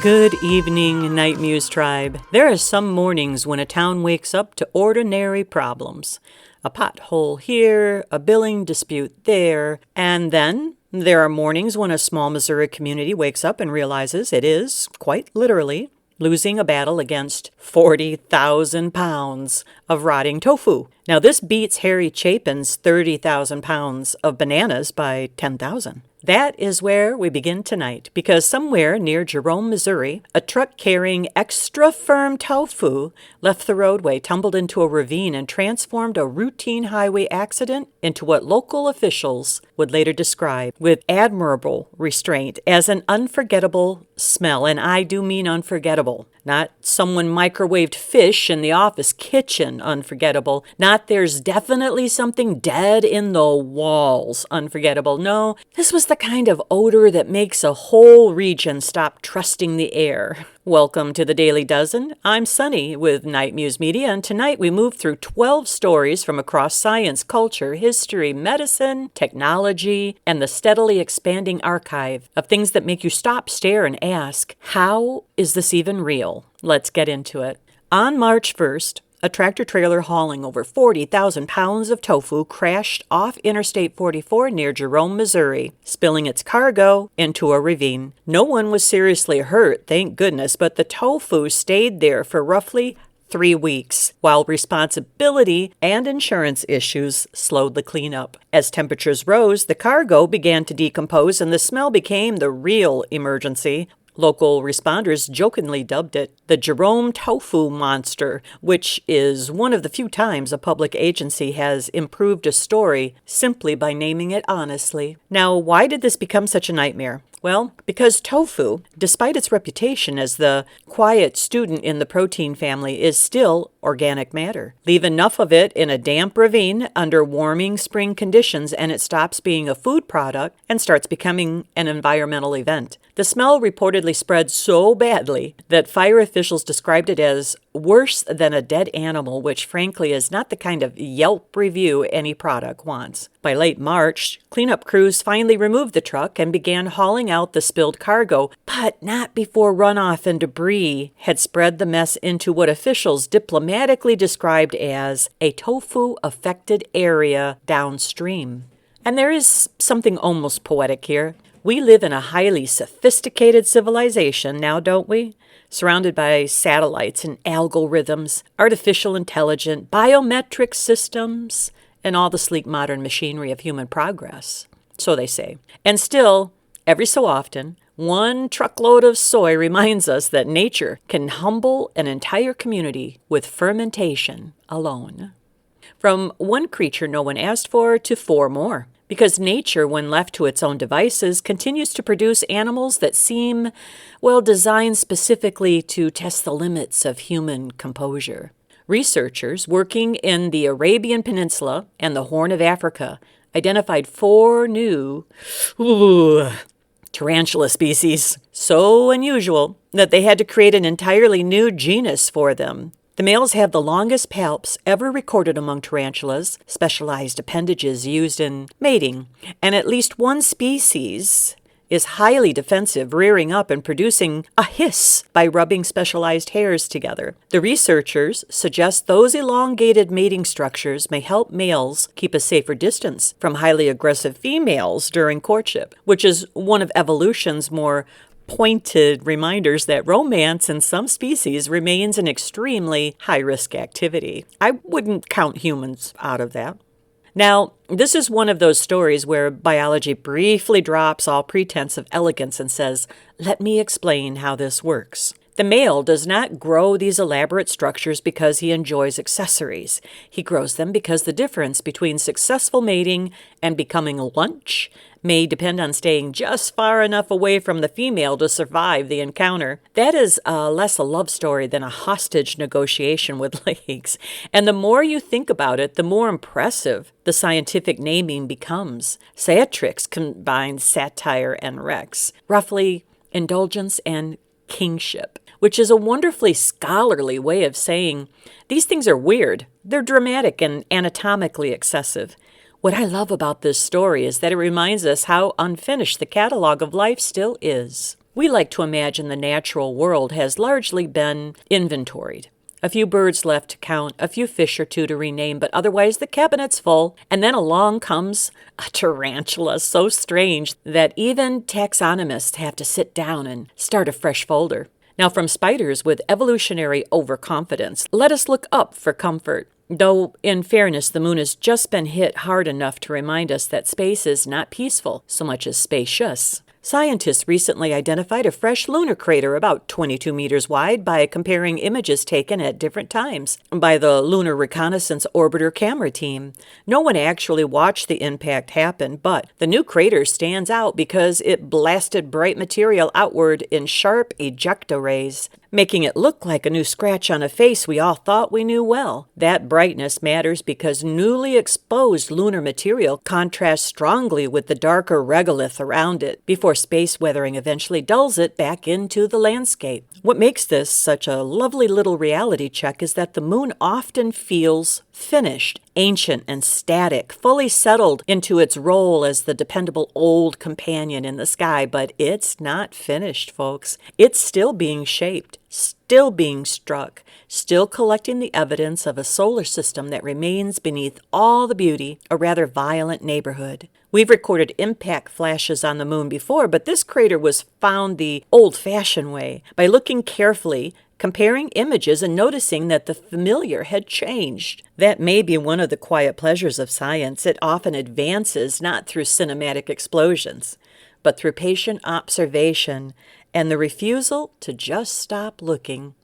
Good evening, Nite Muse tribe. There are some mornings when a town wakes up to ordinary problems. A pothole here, a billing dispute there, and then there are mornings when a small Missouri community wakes up and realizes it is, quite literally, losing a battle against 40,000 pounds of rotting tofu. Now this beats Harry Chapin's 30,000 pounds of bananas by 10,000. That is where we begin tonight, because somewhere near Jerome, Missouri, a truck carrying extra firm tofu left the roadway, tumbled into a ravine, and transformed a routine highway accident into what local officials would later describe with admirable restraint as an unforgettable smell. And I do mean unforgettable. Not someone microwaved fish in the office kitchen unforgettable. Not there's definitely something dead in the walls unforgettable. No, this was the kind of odor that makes a whole region stop trusting the air. Welcome to the Daily Dozen. I'm Sunny with Nite Muse Media, and tonight we move through 12 stories from across science, culture, history, medicine, technology, and the steadily expanding archive of things that make you stop, stare, and ask, how is this even real? Let's get into it. On March 1st, a tractor-trailer hauling over 40,000 pounds of tofu crashed off Interstate 44 near Jerome, Missouri, spilling its cargo into a ravine. No one was seriously hurt, thank goodness, but the tofu stayed there for roughly 3 weeks, while responsibility and insurance issues slowed the cleanup. As temperatures rose, the cargo began to decompose and the smell became the real emergency. Local responders jokingly dubbed it the Jerome Tofu Monster, which is one of the few times a public agency has improved a story simply by naming it honestly. Now, why did this become such a nightmare? Well, because tofu, despite its reputation as the quiet student in the protein family, is still organic matter. Leave enough of it in a damp ravine under warming spring conditions and it stops being a food product and starts becoming an environmental event. The smell reportedly spread so badly that fire officials described it as worse than a dead animal, which frankly is not the kind of Yelp review any product wants. By late March, cleanup crews finally removed the truck and began hauling out the spilled cargo, but not before runoff and debris had spread the mess into what officials diplomatically described as a tofu-affected area downstream. And there is something almost poetic here. We live in a highly sophisticated civilization now, don't we? Surrounded by satellites and algorithms, artificial intelligence, biometric systems, and all the sleek modern machinery of human progress. So they say. And still, every so often, one truckload of soy reminds us that nature can humble an entire community with fermentation alone. From one creature no one asked for to 4 more. Because nature, when left to its own devices, continues to produce animals that seem, well, designed specifically to test the limits of human composure. Researchers working in the Arabian Peninsula and the Horn of Africa identified 4 new tarantula species, so unusual that they had to create an entirely new genus for them. The males have the longest palps ever recorded among tarantulas, specialized appendages used in mating, and at least one species is highly defensive, rearing up and producing a hiss by rubbing specialized hairs together. The researchers suggest those elongated mating structures may help males keep a safer distance from highly aggressive females during courtship, which is one of evolution's more pointed reminders that romance in some species remains an extremely high-risk activity. I wouldn't count humans out of that. Now, this is one of those stories where biology briefly drops all pretense of elegance and says, let me explain how this works. The male does not grow these elaborate structures because he enjoys accessories. He grows them because the difference between successful mating and becoming lunch may depend on staying just far enough away from the female to survive the encounter. That is less a love story than a hostage negotiation with legs. And the more you think about it, the more impressive the scientific naming becomes. Sayatrix combines satire and rex, roughly indulgence and kingship, which is a wonderfully scholarly way of saying these things are weird, they're dramatic and anatomically excessive. What I love about this story is that it reminds us how unfinished the catalog of life still is. We like to imagine the natural world has largely been inventoried. A few birds left to count, a few fish or two to rename, but otherwise the cabinet's full. And then along comes a tarantula so strange that even taxonomists have to sit down and start a fresh folder. Now, from spiders with evolutionary overconfidence, let us look up for comfort. Though, in fairness, the moon has just been hit hard enough to remind us that space is not peaceful so much as spacious. Scientists recently identified a fresh lunar crater about 22 meters wide by comparing images taken at different times by the Lunar Reconnaissance Orbiter camera team. No one actually watched the impact happen, but the new crater stands out because it blasted bright material outward in sharp ejecta rays, making it look like a new scratch on a face we all thought we knew well. That brightness matters because newly exposed lunar material contrasts strongly with the darker regolith around it before space weathering eventually dulls it back into the landscape. What makes this such a lovely little reality check is that the moon often feels finished, ancient and static, fully settled into its role as the dependable old companion in the sky, but it's not finished, folks. It's still being shaped, still being struck, still collecting the evidence of a solar system that remains beneath all the beauty, a rather violent neighborhood. We've recorded impact flashes on the moon before, but this crater was found the old-fashioned way, by looking carefully, comparing images and noticing that the familiar had changed. That may be one of the quiet pleasures of science. It often advances not through cinematic explosions, but through patient observation and the refusal to just stop looking.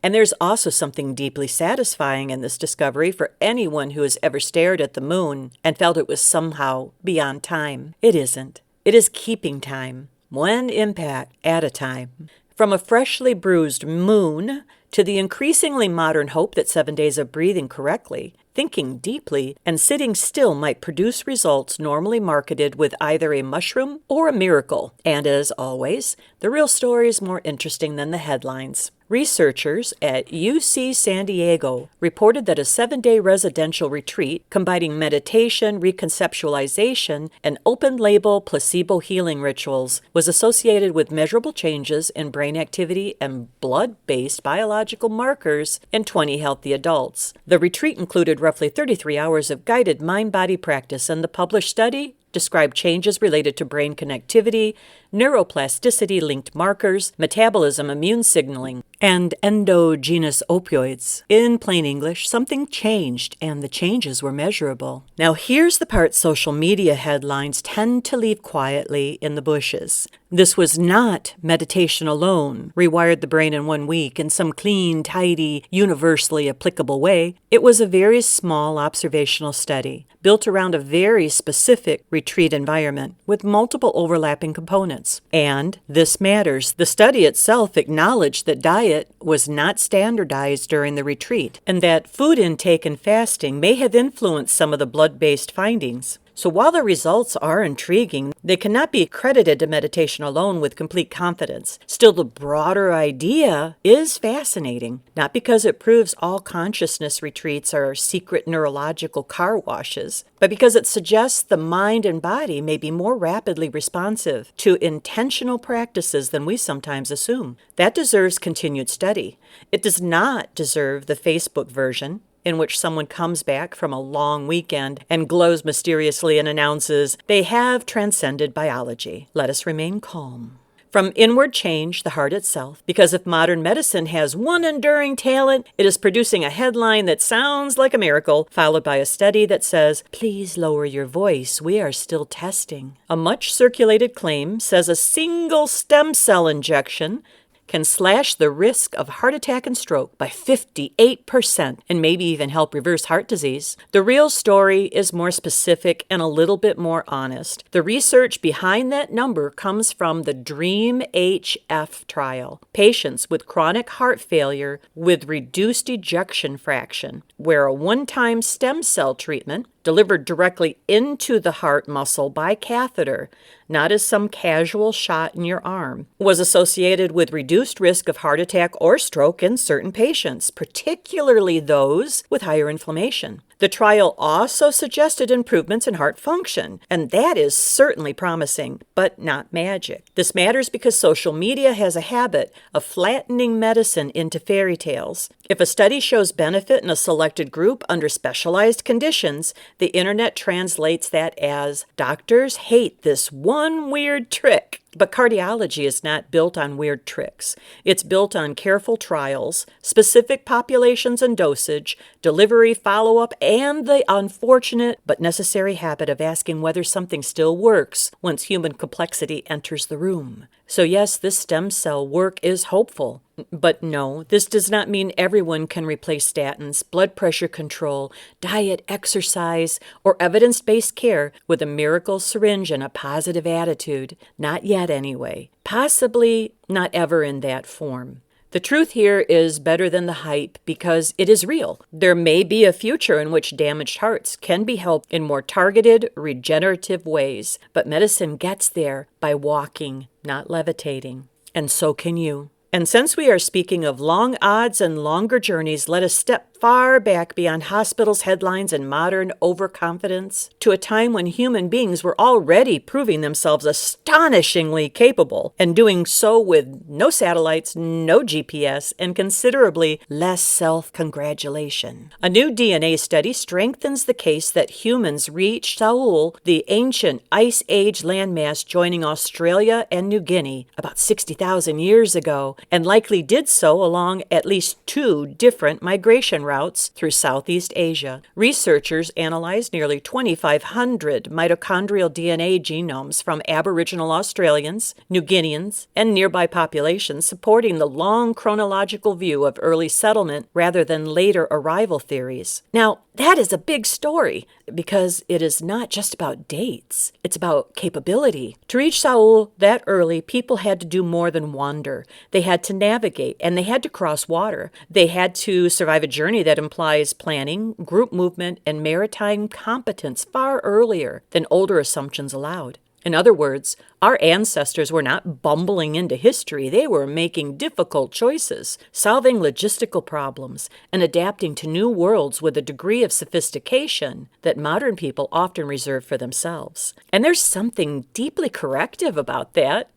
And there's also something deeply satisfying in this discovery for anyone who has ever stared at the moon and felt it was somehow beyond time. It isn't. It is keeping time, one impact at a time. From a freshly bruised moon to the increasingly modern hope that 7 days of breathing correctly, thinking deeply, and sitting still might produce results normally marketed with either a mushroom or a miracle. And as always, the real story is more interesting than the headlines. Researchers at UC San Diego reported that a 7-day residential retreat combining meditation, reconceptualization, and open-label placebo healing rituals was associated with measurable changes in brain activity and blood-based biological markers in 20 healthy adults. The retreat included roughly 33 hours of guided mind-body practice, and the published study described changes related to brain connectivity, neuroplasticity-linked markers, metabolism, immune signaling, and endogenous opioids. In plain English, something changed, and the changes were measurable. Now here's the part social media headlines tend to leave quietly in the bushes. This was not meditation alone, rewired the brain in 1 week in some clean, tidy, universally applicable way. It was a very small observational study, built around a very specific retreat environment with multiple overlapping components. And this matters. The study itself acknowledged that diet was not standardized during the retreat, and that food intake and fasting may have influenced some of the blood-based findings. So while the results are intriguing, they cannot be credited to meditation alone with complete confidence. Still, the broader idea is fascinating, not because it proves all consciousness retreats are secret neurological car washes, but because it suggests the mind and body may be more rapidly responsive to intentional practices than we sometimes assume. That deserves continued study. It does not deserve the Facebook version, in which someone comes back from a long weekend and glows mysteriously and announces they have transcended biology. Let us remain calm. From inward change, the heart itself, because if modern medicine has one enduring talent, it is producing a headline that sounds like a miracle, followed by a study that says, "Please lower your voice, we are still testing." A much circulated claim says a single stem cell injection can slash the risk of heart attack and stroke by 58% and maybe even help reverse heart disease. The real story is more specific and a little bit more honest. The research behind that number comes from the DREAM-HF trial. Patients with chronic heart failure with reduced ejection fraction, where a one-time stem cell treatment delivered directly into the heart muscle by catheter, not as some casual shot in your arm, was associated with reduced risk of heart attack or stroke in certain patients, particularly those with higher inflammation. The The trial also suggested improvements in heart function, and that is certainly promising, but not magic. This matters because social media has a habit of flattening medicine into fairy tales. If a study shows benefit in a selected group under specialized conditions, the internet translates that as, "Doctors hate this one weird trick." But cardiology is not built on weird tricks. It's built on careful trials, specific populations and dosage, delivery, follow-up, and the unfortunate but necessary habit of asking whether something still works once human complexity enters the room. So yes, this stem cell work is hopeful. But no, this does not mean everyone can replace statins, blood pressure control, diet, exercise, or evidence-based care with a miracle syringe and a positive attitude. Not yet, anyway. Possibly not ever in that form. The truth here is better than the hype because it is real. There may be a future in which damaged hearts can be helped in more targeted, regenerative ways, but medicine gets there by walking, not levitating. And so can you. And since we are speaking of long odds and longer journeys, let us step far back beyond hospitals, headlines, and modern overconfidence to a time when human beings were already proving themselves astonishingly capable, and doing so with no satellites, no GPS, and considerably less self-congratulation. A new DNA study strengthens the case that humans reached Sahul, the ancient Ice Age landmass joining Australia and New Guinea, about 60,000 years ago, and likely did so along at least 2 different migration routes through Southeast Asia. Researchers analyzed nearly 2,500 mitochondrial DNA genomes from Aboriginal Australians, New Guineans, and nearby populations, supporting the long chronological view of early settlement rather than later arrival theories. Now, that is a big story because it is not just about dates. It's about capability. To reach Sahul that early, people had to do more than wander. They had to navigate, and they had to cross water. They had to survive a journey that implies planning, group movement, and maritime competence far earlier than older assumptions allowed. In other words, our ancestors were not bumbling into history. They were making difficult choices, solving logistical problems, and adapting to new worlds with a degree of sophistication that modern people often reserve for themselves. And there's something deeply corrective about that.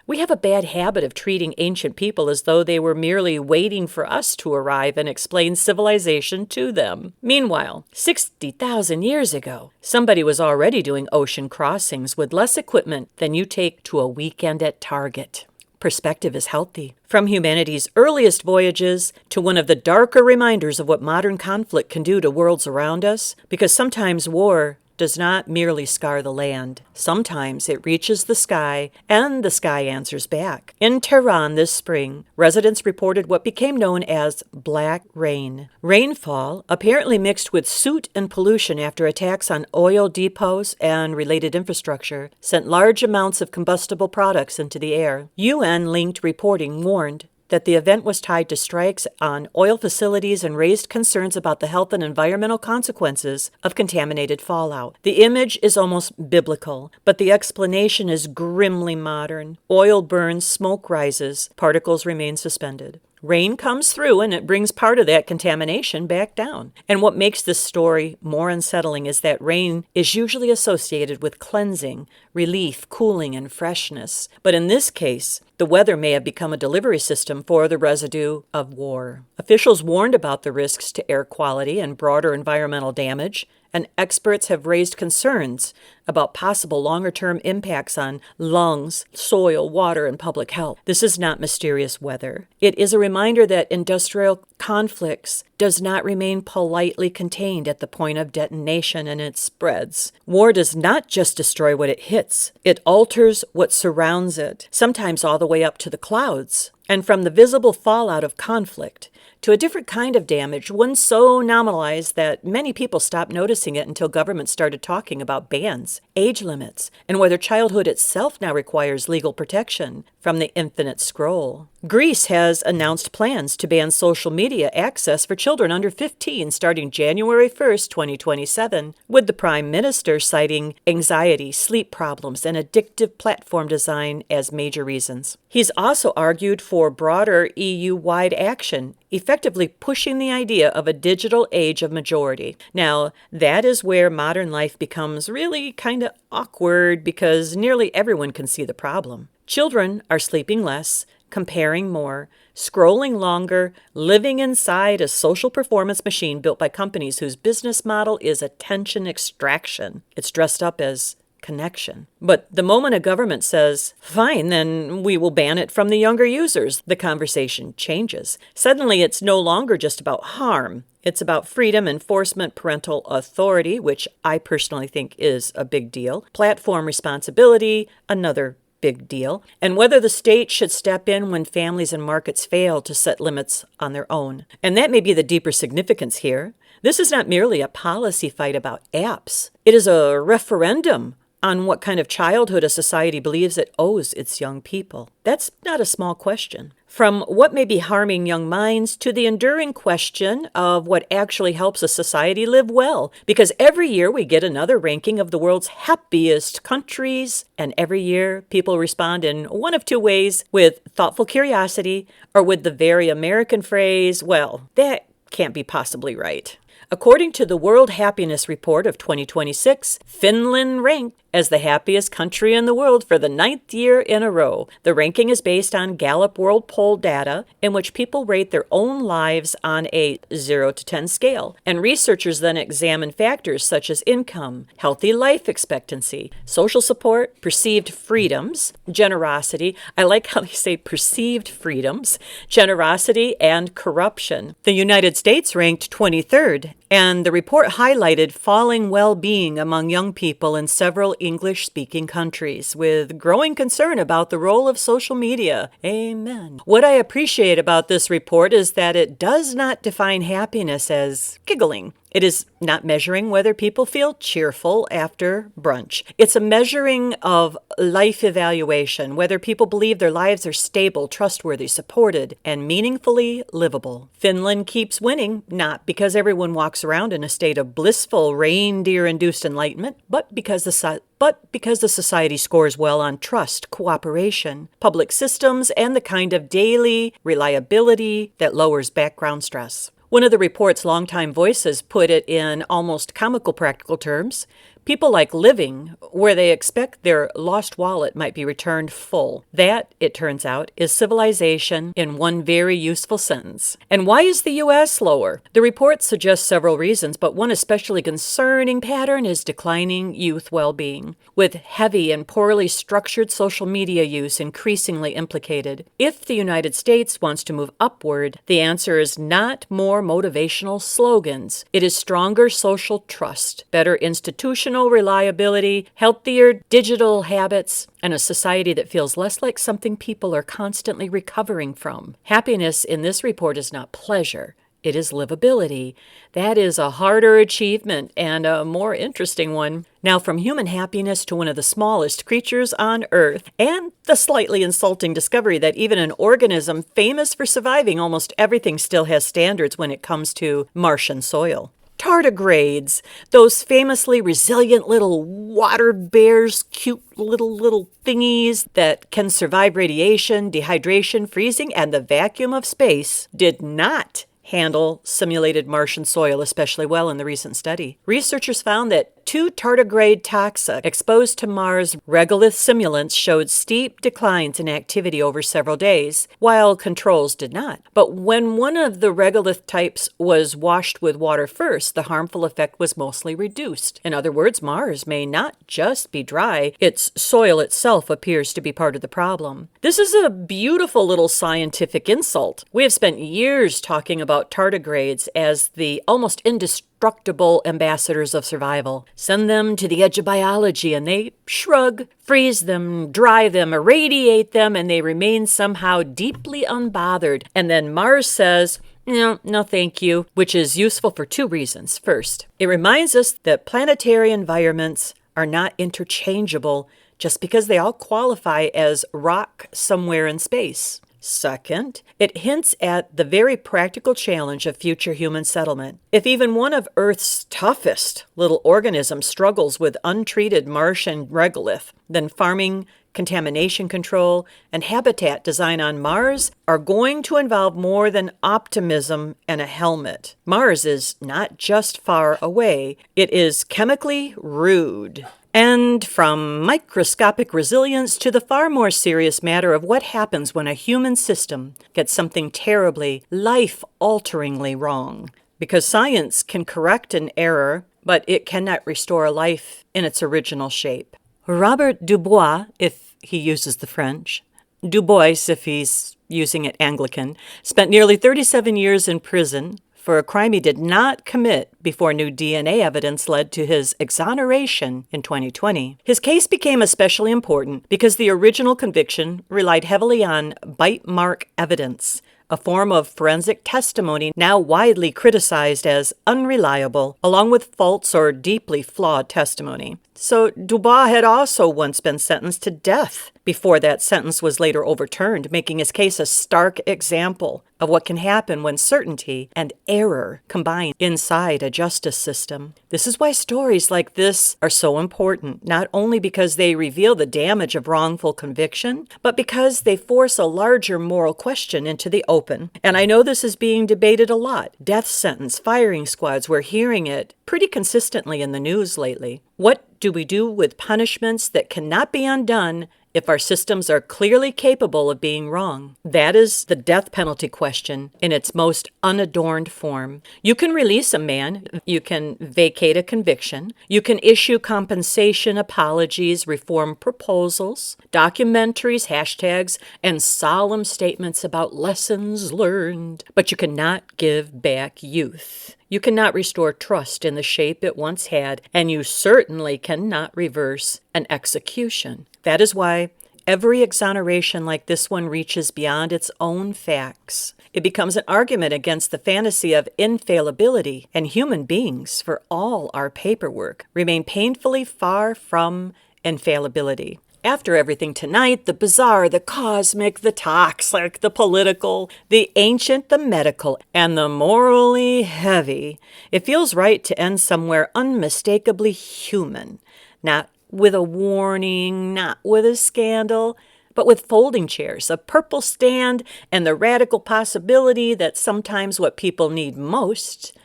We have a bad habit of treating ancient people as though they were merely waiting for us to arrive and explain civilization to them. Meanwhile, 60,000 years ago, somebody was already doing ocean crossings with less equipment than you take to a weekend at Target. Perspective is healthy. From humanity's earliest voyages to one of the darker reminders of what modern conflict can do to worlds around us, because sometimes war does not merely scar the land. Sometimes it reaches the sky, and the sky answers back. In Tehran this spring, residents reported what became known as black rain. Rainfall, apparently mixed with soot and pollution after attacks on oil depots and related infrastructure, sent large amounts of combustible products into the air. UN-linked reporting warned that the event was tied to strikes on oil facilities and raised concerns about the health and environmental consequences of contaminated fallout. The image is almost biblical, but the explanation is grimly modern. Oil burns, smoke rises, particles remain suspended. Rain comes through and it brings part of that contamination back down. And what makes this story more unsettling is that rain is usually associated with cleansing, relief, cooling, and freshness. But in this case, the weather may have become a delivery system for the residue of war. Officials warned about the risks to air quality and broader environmental damage, and experts have raised concerns about possible longer-term impacts on lungs, soil, water, and public health. This is not mysterious weather. It is a reminder that industrial conflicts does not remain politely contained at the point of detonation, and it spreads. War does not just destroy what it hits. It alters what surrounds it, sometimes all the way up to the clouds. And from the visible fallout of conflict to a different kind of damage, one so nominalized that many people stopped noticing it until governments started talking about bans, age limits, and whether childhood itself now requires legal protection from the infinite scroll. Greece has announced plans to ban social media access for children under 15 starting January 1st, 2027, with the Prime Minister citing anxiety, sleep problems, and addictive platform design as major reasons. He's also argued for for broader EU-wide action, effectively pushing the idea of a digital age of majority. Now, that is where modern life becomes really kind of awkward because nearly everyone can see the problem. Children are sleeping less, comparing more, scrolling longer, living inside a social performance machine built by companies whose business model is attention extraction. It's dressed up as connection. But the moment a government says, fine, then we will ban it from the younger users, the conversation changes. Suddenly, it's no longer just about harm. It's about freedom, enforcement, parental authority, which I personally think is a big deal. Platform responsibility, another big deal. And whether the state should step in when families and markets fail to set limits on their own. And that may be the deeper significance here. This is not merely a policy fight about apps. It is a referendum on what kind of childhood a society believes it owes its young people. That's not a small question. From what may be harming young minds to the enduring question of what actually helps a society live well. Because every year we get another ranking of the world's happiest countries, and every year people respond in one of two ways, with thoughtful curiosity or with the very American phrase, well, that can't be possibly right. According to the World Happiness Report of 2026, Finland ranked as the happiest country in the world for the 9th year in a row. The ranking is based on Gallup World Poll data in which people rate their own lives on a 0 to 10 scale. And researchers then examine factors such as income, healthy life expectancy, social support, perceived freedoms, generosity. I like how they say perceived freedoms, generosity, and corruption. The United States ranked 23rd. And the report highlighted falling well-being among young people in several English-speaking countries, with growing concern about the role of social media. Amen. What I appreciate about this report is that it does not define happiness as giggling. It is not measuring whether people feel cheerful after brunch. It's a measuring of life evaluation, whether people believe their lives are stable, trustworthy, supported, and meaningfully livable. Finland keeps winning, not because everyone walks around in a state of blissful reindeer-induced enlightenment, but because the society scores well on trust, cooperation, public systems, and the kind of daily reliability that lowers background stress. One of the report's longtime voices put it in almost comical practical terms. People like living where they expect their lost wallet might be returned full. That, it turns out, is civilization in one very useful sentence. And why is the U.S. lower? The report suggests several reasons, but one especially concerning pattern is declining youth well-being, with heavy and poorly structured social media use increasingly implicated. If the United States wants to move upward, the answer is not more motivational slogans. It is stronger social trust, better institutional reliability, healthier digital habits, and a society that feels less like something people are constantly recovering from. Happiness in this report is not pleasure. It is livability. That is a harder achievement and a more interesting one. Now, from human happiness to one of the smallest creatures on Earth, and the slightly insulting discovery that even an organism famous for surviving almost everything still has standards when it comes to Martian soil. Tardigrades, those famously resilient little water bears, cute little thingies that can survive radiation, dehydration, freezing, and the vacuum of space, did not handle simulated Martian soil especially well in the recent study. Researchers found that 2 tardigrade taxa exposed to Mars regolith simulants showed steep declines in activity over several days, while controls did not. But when one of the regolith types was washed with water first, the harmful effect was mostly reduced. In other words, Mars may not just be dry, its soil itself appears to be part of the problem. This is a beautiful little scientific insult. We have spent years talking about tardigrades as the almost indestructible ambassadors of survival. Send them to the edge of biology and they shrug, freeze them, dry them, irradiate them, and they remain somehow deeply unbothered. And then Mars says, no, thank you, which is useful for 2 reasons. First, it reminds us that planetary environments are not interchangeable just because they all qualify as rock somewhere in space. Second, it hints at the very practical challenge of future human settlement. If even one of Earth's toughest little organisms struggles with untreated Martian regolith, then farming contamination control, and habitat design on Mars are going to involve more than optimism and a helmet. Mars is not just far away, it is chemically rude. And from microscopic resilience to the far more serious matter of what happens when a human system gets something terribly, life-alteringly wrong. Because science can correct an error, but it cannot restore life in its original shape. Robert Dubois, if he uses the French, Dubois, if he's using it Anglican, spent nearly 37 years in prison for a crime he did not commit before new DNA evidence led to his exoneration in 2020. His case became especially important because the original conviction relied heavily on bite mark evidence, a form of forensic testimony now widely criticized as unreliable, along with false or deeply flawed testimony. So Dubois had also once been sentenced to death before that sentence was later overturned, making his case a stark example of what can happen when certainty and error combine inside a justice system. This is why stories like this are so important, not only because they reveal the damage of wrongful conviction, but because they force a larger moral question into the open. And I know this is being debated a lot. Death sentence, firing squads, we're hearing it pretty consistently in the news lately. What do we do with punishments that cannot be undone if our systems are clearly capable of being wrong? That is the death penalty question in its most unadorned form. You can release a man, you can vacate a conviction, you can issue compensation apologies, reform proposals, documentaries, hashtags, and solemn statements about lessons learned, but you cannot give back youth. You cannot restore trust in the shape it once had, and you certainly cannot reverse an execution. That is why every exoneration like this one reaches beyond its own facts. It becomes an argument against the fantasy of infallibility, and human beings, for all our paperwork, remain painfully far from infallibility. After everything tonight, the bizarre, the cosmic, the toxic, the political, the ancient, the medical, and the morally heavy, it feels right to end somewhere unmistakably human. Not with a warning, not with a scandal, but with folding chairs, a purple stand, and the radical possibility that sometimes what people need most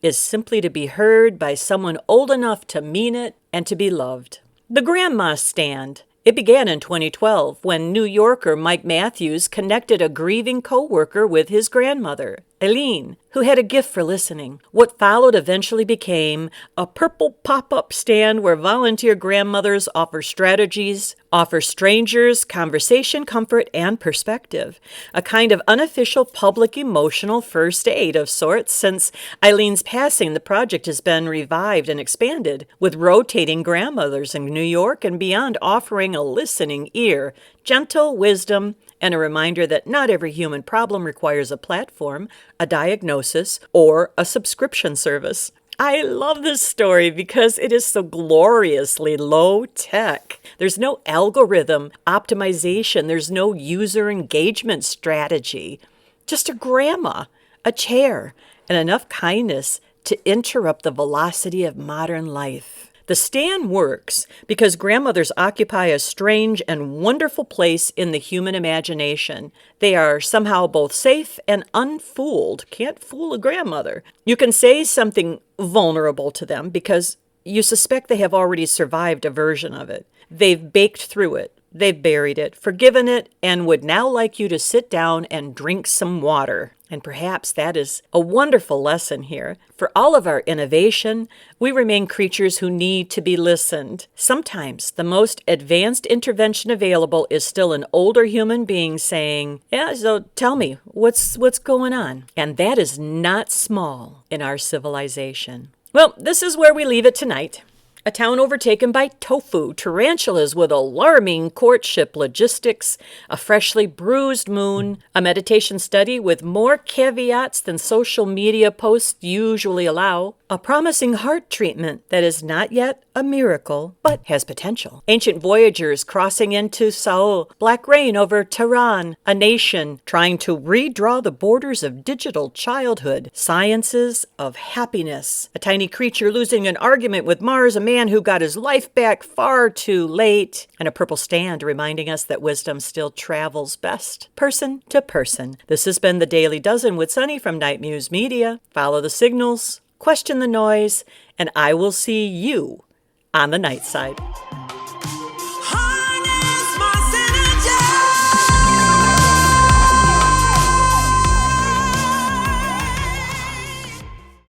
is simply to be heard by someone old enough to mean it and to be loved. The grandma stand. It began in 2012 when New Yorker Mike Matthews connected a grieving co-worker with his grandmother, Eileen, who had a gift for listening. What followed eventually became a purple pop-up stand where volunteer grandmothers offer strategies, offer strangers conversation, comfort, and perspective. A kind of unofficial public emotional first aid of sorts. Since Eileen's passing, the project has been revived and expanded, with rotating grandmothers in New York and beyond offering a listening ear, gentle wisdom, and a reminder that not every human problem requires a platform, a diagnosis, or a subscription service. I love this story because it is so gloriously low-tech. There's no algorithm optimization. There's no user engagement strategy. Just a grandma, a chair, and enough kindness to interrupt the velocity of modern life. The stand works because grandmothers occupy a strange and wonderful place in the human imagination. They are somehow both safe and unfooled. Can't fool a grandmother. You can say something vulnerable to them because you suspect they have already survived a version of it. They've baked through it. They've buried it, forgiven it, and would now like you to sit down and drink some water. And perhaps that is a wonderful lesson here. For all of our innovation, we remain creatures who need to be listened. Sometimes the most advanced intervention available is still an older human being saying, "Yeah, so tell me, what's going on?" And that is not small in our civilization. Well, this is where we leave it tonight. A town overtaken by tofu, tarantulas with alarming courtship logistics, a freshly bruised moon, a meditation study with more caveats than social media posts usually allow, a promising heart treatment that is not yet a miracle, but has potential. Ancient voyagers crossing into Sahul, black rain over Tehran, a nation trying to redraw the borders of digital childhood, sciences of happiness, a tiny creature losing an argument with Mars, a man who got his life back far too late, and a purple stand reminding us that wisdom still travels best, person to person. This has been the Daily Dozen with Sunny from Nite Muse Media. Follow the signals, question the noise, and I will see you on the night side.